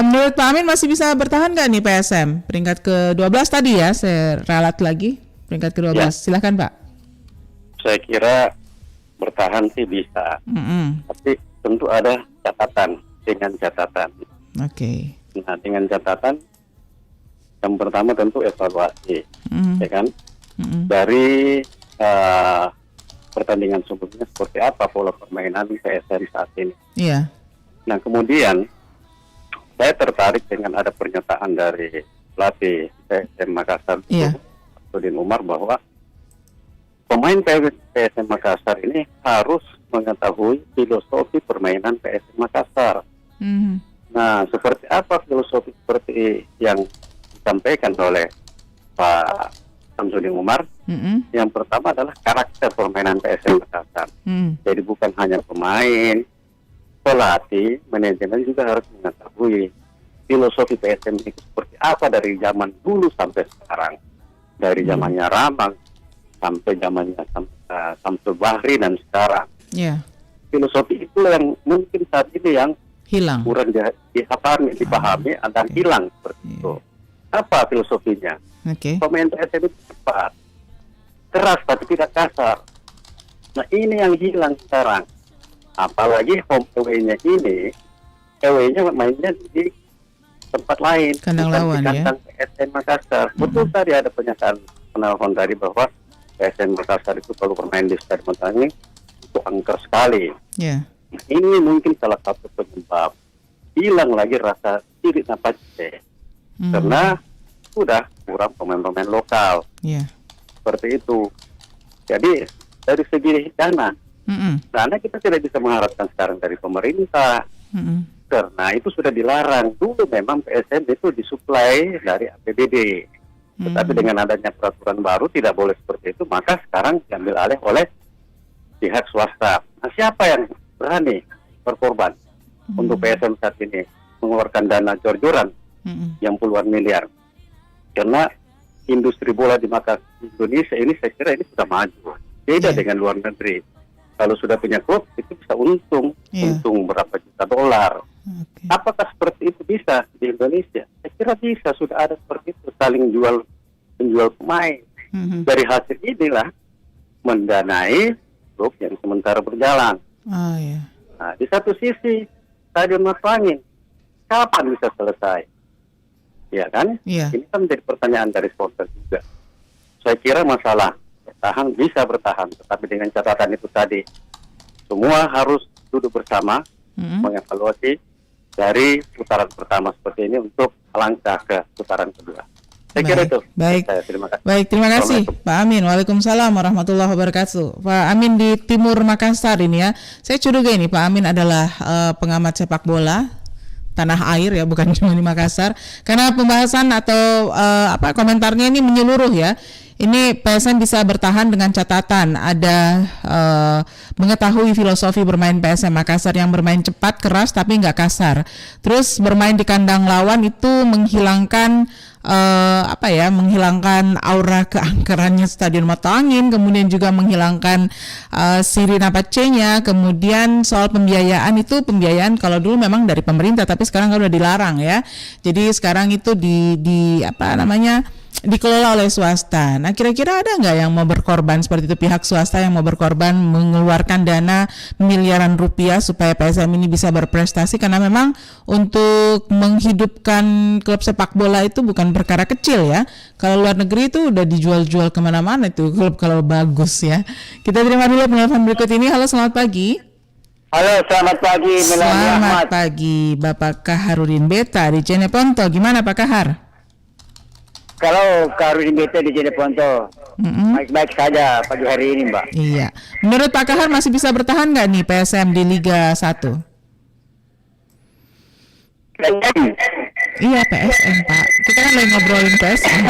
menurut Pak Amin masih bisa bertahan nggak nih PSM? Peringkat ke-12 tadi ya, saya ralat lagi. Peringkat ke-12, ya. Silahkan Pak. Saya kira bertahan sih bisa. Tapi tentu ada catatan, dengan catatan. Oke. Nah, dengan catatan, yang pertama tentu evaluasi, ya kan? Dari pertandingan sebelumnya seperti apa pola permainan PSM saat ini. Iya. Nah, kemudian saya tertarik dengan ada pernyataan dari pelatih PSM Makassar, Abdudin Umar, bahwa pemain PSM Makassar ini harus mengetahui filosofi permainan PSM Makassar. Nah, seperti apa filosofi seperti yang disampaikan oleh Pak Samsudin Umar? Yang pertama adalah karakter permainan PSM Makassar. Jadi bukan hanya pemain, pelatih, manajemen juga harus mengetahui filosofi PSM itu seperti apa dari zaman dulu sampai sekarang. Dari zamannya Ramang sampai zamannya Samsul Bahri dan sekarang. Filosofi itu yang mungkin saat ini yang hilang, kurang dipahami dan hilang seperti itu. Apa filosofinya? Pemain PSM itu cepat, keras tapi tidak kasar. Nah, ini yang hilang sekarang. Apalagi home away-nya ini, away-nya mainnya di tempat lain, kandang lawan di kandang PSM Makassar. Betul tadi ada pernyataan penelpon tadi bahwa PSM Makassar itu kalau bermain di Stadion Matang itu angker sekali. Nah, ini mungkin salah satu penyebab hilang lagi rasa spirit Napace. Karena sudah kurang pemain-pemain lokal. Seperti itu. Jadi dari segi dana kita tidak bisa mengharapkan sekarang dari pemerintah, supporter. Nah, itu sudah dilarang. Dulu memang PSM itu disuplai dari APBD. Tetapi dengan adanya peraturan baru tidak boleh seperti itu, maka sekarang diambil alih oleh pihak swasta. Nah, siapa yang berani berkorban untuk PSM saat ini mengeluarkan dana jor-joran yang puluhan miliar? Karena industri bola di mata Indonesia ini saya kira ini sudah maju. Beda dengan luar negeri. Kalau sudah punya klub itu bisa untung berapa juta dolar. Apakah seperti itu bisa di Indonesia? Saya kira bisa, sudah ada seperti itu, saling menjual pemain. Dari hasil inilah mendanai klub yang sementara berjalan. Nah, di satu sisi Stadion Matlangin kapan bisa selesai? Ya kan? Ini kan menjadi pertanyaan dari supporter juga. Saya kira masalah bisa bertahan, tetapi dengan catatan itu tadi, semua harus duduk bersama mengevaluasi dari putaran pertama seperti ini untuk melangkah ke putaran kedua. Saya kira itu. Baik. Terima kasih. Baik, terima kasih Pak Amin. Waalaikumsalam warahmatullahi wabarakatuh. Pak Amin di Timur Makassar ini ya. Saya curiga ini Pak Amin adalah pengamat sepak bola tanah air ya, bukan cuma di Makassar. Karena pembahasan atau komentarnya ini menyeluruh ya. Ini PSM bisa bertahan dengan catatan ada mengetahui filosofi bermain PSM Makassar yang bermain cepat, keras tapi nggak kasar. Terus bermain di kandang lawan itu menghilangkan menghilangkan aura keangkerannya Stadion Matlangin, kemudian juga menghilangkan sirine Apache-nya. Kemudian soal pembiayaan kalau dulu memang dari pemerintah, tapi sekarang kan udah dilarang ya. Jadi sekarang itu dikelola oleh swasta. Nah, kira-kira ada nggak yang mau berkorban seperti itu, pihak swasta yang mau berkorban mengeluarkan dana miliaran rupiah supaya PSM ini bisa berprestasi? Karena memang untuk menghidupkan klub sepak bola itu bukan perkara kecil ya. Kalau luar negeri itu udah dijual-jual kemana-mana itu klub kalau bagus ya. Kita terima dulu penelpon berikut ini. Halo, selamat pagi. Halo, selamat pagi. Selamat pagi, Bapak Kaharudin Beta di Jeneponto. Gimana Pak Kahar? Kalau Kaharudin Beta di Jeneponto, baik-baik saja pagi hari ini, Mbak. Iya. Menurut Pak Kahar masih bisa bertahan nggak nih PSM di Liga 1? Iya, PSM Pak. Kita kan lagi ngobrolin PSM.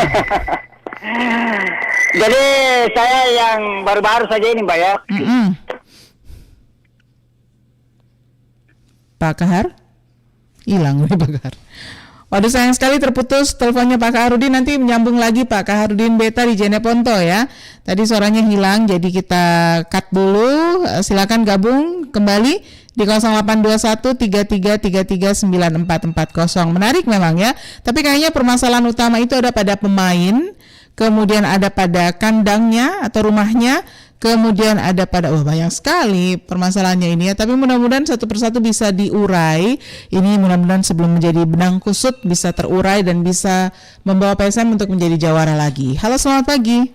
Jadi saya yang baru-baru saja ini, Mbak ya. Pak Kahar? Hilang nih Pak Kahar. Waduh, sayang sekali terputus teleponnya Pak Kaharudin. Nanti menyambung lagi Pak Kaharudin Beta di Jeneponto ya. Tadi suaranya hilang, jadi kita cut dulu. Silakan gabung kembali di 082133339440. Menarik memang ya. Tapi kayaknya permasalahan utama itu ada pada pemain, kemudian ada pada kandangnya atau rumahnya, kemudian ada pada banyak sekali permasalahannya ini ya. Tapi mudah-mudahan satu persatu bisa diurai. Ini mudah-mudahan sebelum menjadi benang kusut bisa terurai dan bisa membawa PSM untuk menjadi jawara lagi. Halo, selamat pagi.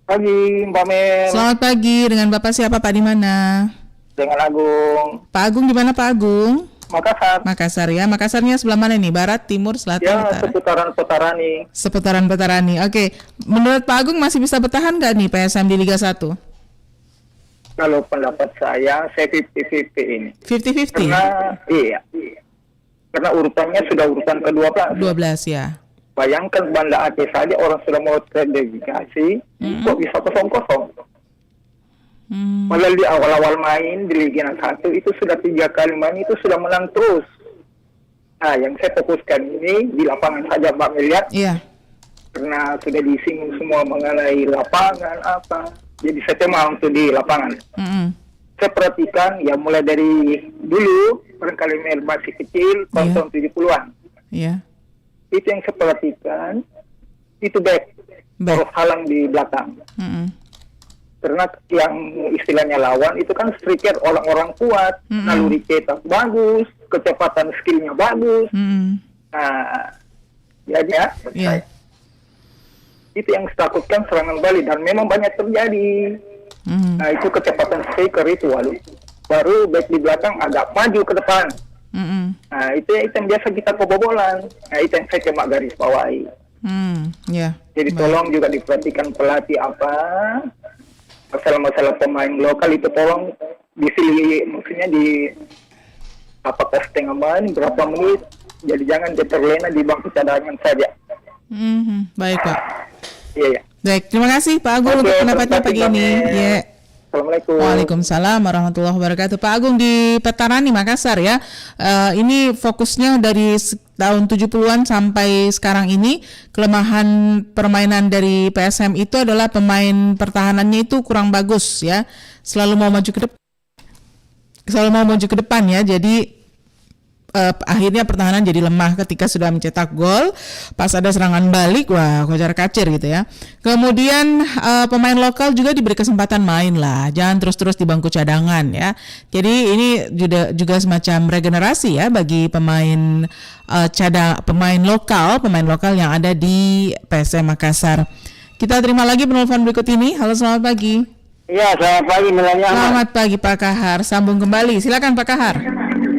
Pagi, Mbak Mel. Selamat pagi. Dengan Bapak siapa Pak, di mana? Dengan Agung. Pak Agung di mana Pak Agung? Makassar. Makassar ya. Makassarnya sebelah mana nih? Barat, timur, selatan, utara? Seputaran Petarani. Seputaran Petarani. Oke. Menurut Pak Agung masih bisa bertahan nggak nih PSM di Liga 1? Kalau pendapat saya 50-50 ini. 50-50? Iya. Karena urutannya sudah urutan ke-12. 12 ya. Bayangkan Banda Aceh saja orang sudah mau terdelegasi, kok bisa kosong-kosong. Padahal di awal-awal main di Liga 1 itu sudah 3 kali main itu sudah menang terus. Nah, yang saya fokuskan ini di lapangan saja Mbak Melihat. Iya. Karena sudah disinggung semua mengenai lapangan apa. Jadi saya tema untuk di lapangan. Saya perhatikan ya mulai dari dulu barangkali masih kecil tahun 70-an. Iya. Itu yang saya perhatikan itu back. Terus halang di belakang. Karena yang istilahnya lawan itu kan striker orang-orang kuat, naluri cetak bagus, kecepatan skillnya bagus. Nah, jadi itu yang saya takutkan serangan balik dan memang banyak terjadi. Nah, itu kecepatan striker itu baru back di belakang agak maju ke depan. Nah, itu yang biasa kita kebobolan. Nah, itu yang saya coba garis bawahi. Jadi tolong juga diperhatikan pelatih masalah-masalah pemain lokal itu tolong maksudnya apakah setengah menit, berapa menit. Jadi jangan terlena di bangku cadangan saja. Baik Pak. Iya. Baik, terima kasih Pak Agung untuk pendapatnya pagi ini. Ya. Assalamualaikum. Waalaikumsalam warahmatullahi wabarakatuh. Pak Agung di Petarani, Makassar ya. Ini fokusnya dari tahun 70-an sampai sekarang ini, kelemahan permainan dari PSM itu adalah pemain pertahanannya itu kurang bagus ya. Selalu mau maju ke depan ya. Jadi akhirnya pertahanan jadi lemah ketika sudah mencetak gol, pas ada serangan balik, wah kocar-kacir gitu ya. Kemudian pemain lokal juga diberi kesempatan main lah, jangan terus-terus di bangku cadangan ya. Jadi ini juga semacam regenerasi ya bagi pemain pemain lokal yang ada di PSM Makassar. Kita terima lagi penelpon berikut ini. Halo, selamat pagi. Iya, selamat pagi Melani. Selamat pagi Pak Kahar, sambung kembali. Silakan Pak Kahar.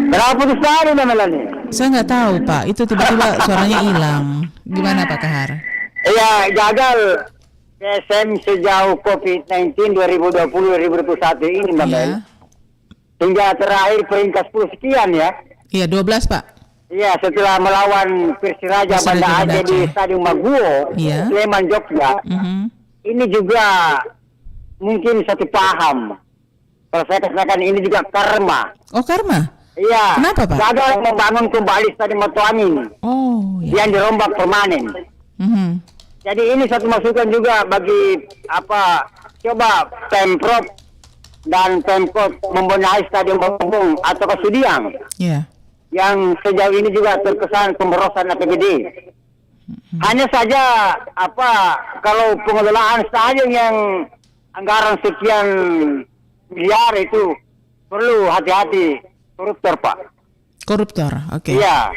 Berapa putus tadi Melani? Saya nggak tahu Pak, itu tiba-tiba suaranya hilang. Gimana Pak Kahar? Iya, gagal PSM sejauh COVID-19 2020-2021 ini Mbak Mel. Hingga terakhir peringkat 10 sekian ya. Iya, 12 Pak. Iya, setelah melawan Persiraja Banda Aceh di Stadion Maguwo, Sleman, Jogja. Ini juga mungkin satu paham. Kalau saya katakan ini juga karma. Oh, karma? Iya. Kenapa Pak? Gagal membangun kembali Stadion Motoamin. Oh, iya. Yang dirombak permanen. Jadi ini satu masukan juga bagi coba Pemprov dan Pemkot membenahi Stadion Bambung atau Kesudiang. Iya. Yang sejauh ini juga terkesan pemborosan APBD. Hanya saja kalau pengelolaan stadion yang anggaran sekian miliar itu perlu hati-hati. Koruptor Pak. Koruptor, oke. Iya,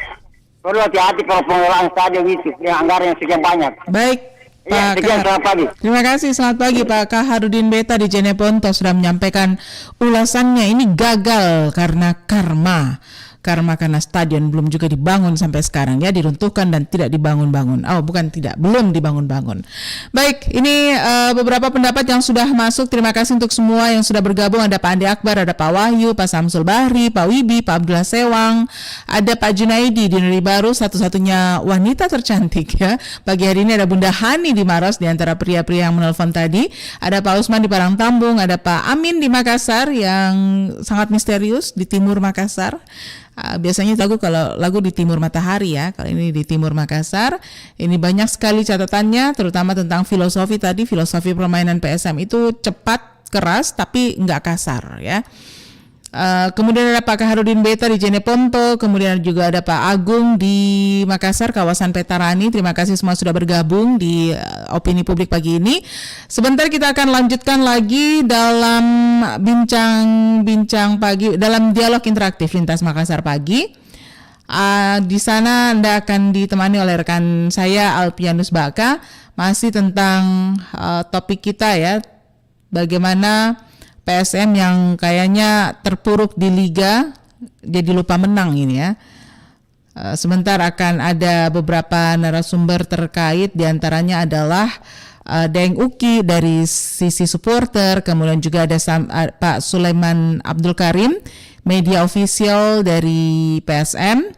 perlu hati-hati kalau pengelolaan stadion itu yang anggaran yang sekian banyak. Baik, Pak Kahar. Selamat pagi. Terima kasih, selamat pagi Pak Kaharudin Beta di Jeneponto sudah menyampaikan ulasannya. Ini gagal karena karma karena stadion belum juga dibangun sampai sekarang ya, diruntuhkan dan tidak dibangun-bangun. Belum dibangun-bangun. Baik, ini beberapa pendapat yang sudah masuk. Terima kasih untuk semua yang sudah bergabung. Ada Pak Andi Akbar, ada Pak Wahyu, Pak Samsul Bahri, Pak Wibi, Pak Abdullah Sewang, ada Pak Junaidi di Negeri Baru, satu-satunya wanita tercantik ya. Pagi hari ini ada Bunda Hani di Maros di antara pria-pria yang menelpon tadi. Ada Pak Usman di Parangtambung, ada Pak Amin di Makassar yang sangat misterius di timur Makassar. Biasanya kalau lagu di timur matahari ya, kalau ini di timur Makassar. Ini banyak sekali catatannya, terutama tentang filosofi tadi. Filosofi permainan PSM itu cepat, keras, tapi nggak kasar ya. Kemudian ada Pak Kaharudin Beta di Jeneponto, kemudian juga ada Pak Agung di Makassar, kawasan Petarani. Terima kasih semua sudah bergabung di opini publik pagi ini. Sebentar kita akan lanjutkan lagi dalam bincang pagi, dalam dialog interaktif Lintas Makassar pagi. Di sana Anda akan ditemani oleh rekan saya Alpianus Baka, masih tentang topik kita ya, bagaimana PSM yang kayaknya terpuruk di Liga jadi lupa menang ini ya. Sebentar akan ada beberapa narasumber terkait, diantaranya adalah Deng Uki dari sisi supporter, kemudian juga ada Pak Sulaiman Abdul Karim, media official dari PSM,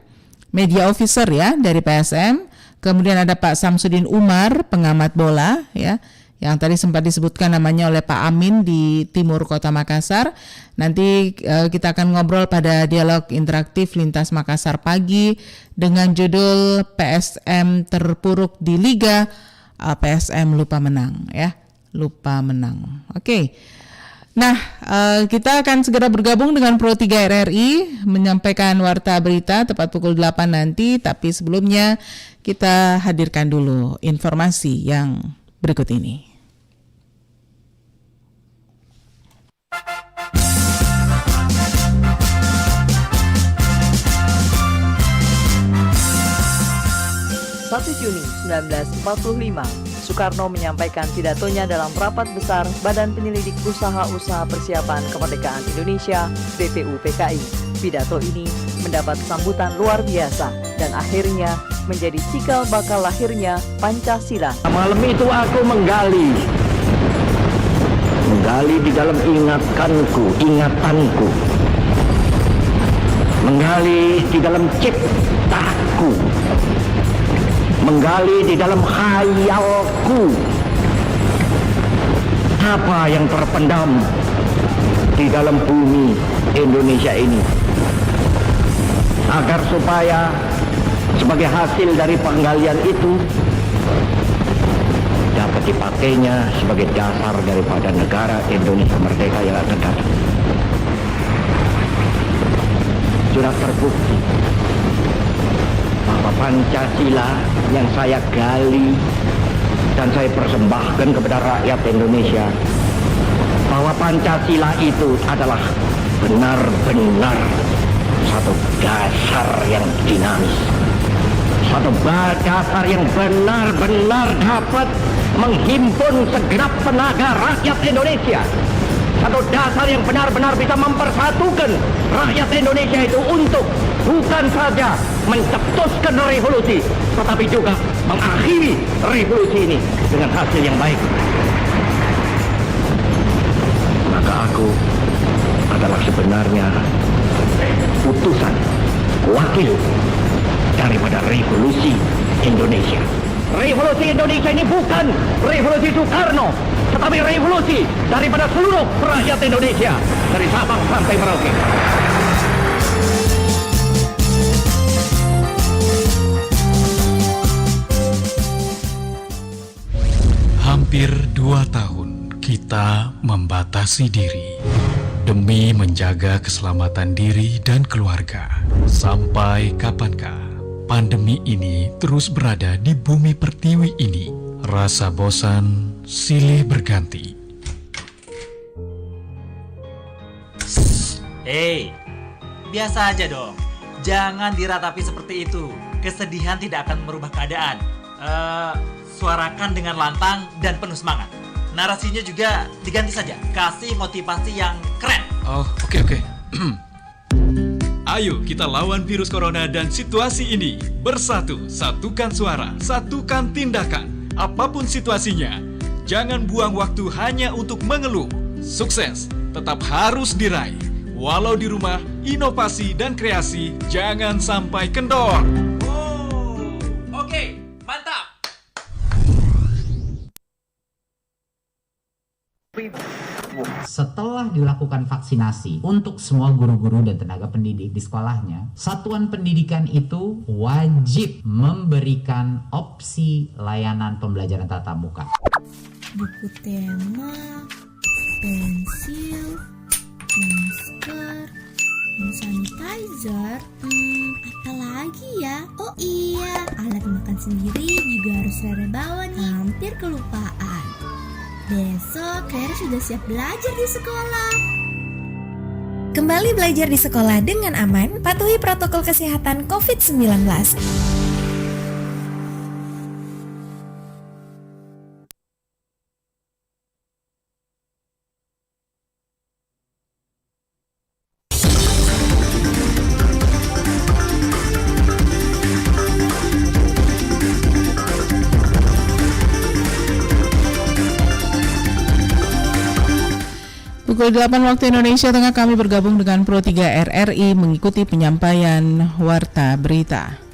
media officer ya dari PSM, kemudian ada Pak Samsudin Umar, pengamat bola ya, yang tadi sempat disebutkan namanya oleh Pak Amin di timur kota Makassar. Nanti kita akan ngobrol pada dialog interaktif Lintas Makassar pagi dengan judul PSM terpuruk di Liga, PSM lupa menang ya, lupa menang. Oke. Nah, kita akan segera bergabung dengan Pro 3 RRI menyampaikan warta berita tepat pukul 8 nanti, tapi sebelumnya kita hadirkan dulu informasi yang berikut ini. Juni 1945, Soekarno menyampaikan pidatonya dalam rapat besar Badan Penyelidik Usaha-Usaha Persiapan Kemerdekaan Indonesia (BPUPKI). Pidato ini mendapat sambutan luar biasa dan akhirnya menjadi cikal bakal lahirnya Pancasila. Malam itu aku menggali ingatanku, menggali di dalam ciptaku, menggali di dalam khayalku, apa yang terpendam di dalam bumi Indonesia ini, agar supaya sebagai hasil dari penggalian itu dapat dipakainya sebagai dasar daripada negara Indonesia merdeka yang akan datang. Sudah terbukti bahwa Pancasila yang saya gali dan saya persembahkan kepada rakyat Indonesia, bahwa Pancasila itu adalah benar-benar satu dasar yang dinamis, satu dasar yang benar-benar dapat menghimpun segenap tenaga rakyat Indonesia, satu dasar yang benar-benar bisa mempersatukan rakyat Indonesia itu untuk bukan saja mencetuskan revolusi, tetapi juga mengakhiri revolusi ini dengan hasil yang baik. Maka aku adalah sebenarnya utusan, wakil daripada revolusi Indonesia. Revolusi Indonesia ini bukan revolusi Soekarno, tetapi revolusi daripada seluruh rakyat Indonesia, dari Sabang sampai Merauke. Hampir 2 tahun kita membatasi diri demi menjaga keselamatan diri dan keluarga. Sampai kapankah pandemi ini terus berada di bumi pertiwi ini? Rasa bosan silih berganti. Hei, biasa aja dong. Jangan diratapi seperti itu. Kesedihan tidak akan merubah keadaan. Suarakan dengan lantang dan penuh semangat. Narasinya juga diganti saja. Kasih motivasi yang keren. Oh, oke. Ayo kita lawan virus corona dan situasi ini. Bersatu, satukan suara, satukan tindakan. Apapun situasinya, jangan buang waktu hanya untuk mengeluh. Sukses tetap harus diraih. Walau di rumah, inovasi dan kreasi jangan sampai kendor. Oke, mantap. Setelah dilakukan vaksinasi untuk semua guru-guru dan tenaga pendidik di sekolahnya, satuan pendidikan itu wajib memberikan opsi layanan pembelajaran tatap muka. Buku tema, pensil, masker, hand sanitizer, apa lagi ya? Oh iya, alat makan sendiri juga harus Rere bawa nih. Hampir kelupaan. Besok Rere sudah siap belajar di sekolah. Kembali belajar di sekolah dengan aman, patuhi protokol kesehatan COVID-19. Pukul 8 waktu Indonesia Tengah kami bergabung dengan Pro 3 RRI mengikuti penyampaian Warta Berita.